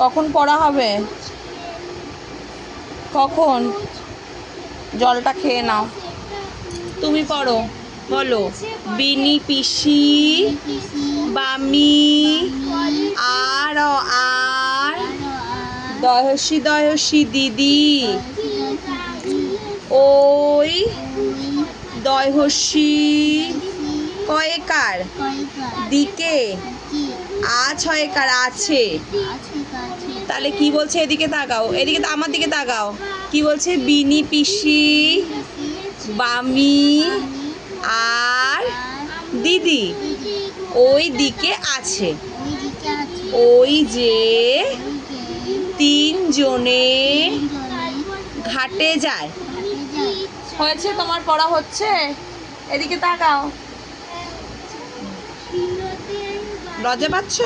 কখন পড়া হবে? কখন? জলটা খেয়ে নাও। তুমি পড়ো, বলো। বিনি পিসি বামি আর আর দয়সী দয়সী দিদি ওই দয়সী কয়েকার দিকে ছয়কার আছে। তাহলে কি বলছে? এদিকে তাকাও, এদিকে আমার দিকে তাকাও। কি বলছে? বিনি পিসি বামি আর দিদি ওই দিকে আছে। ওই যে তিনজনে ঘাটে যায়। হয়েছে? তোমার পড়া হচ্ছে? এদিকে তাকাও। লজ্জা পাচ্ছ?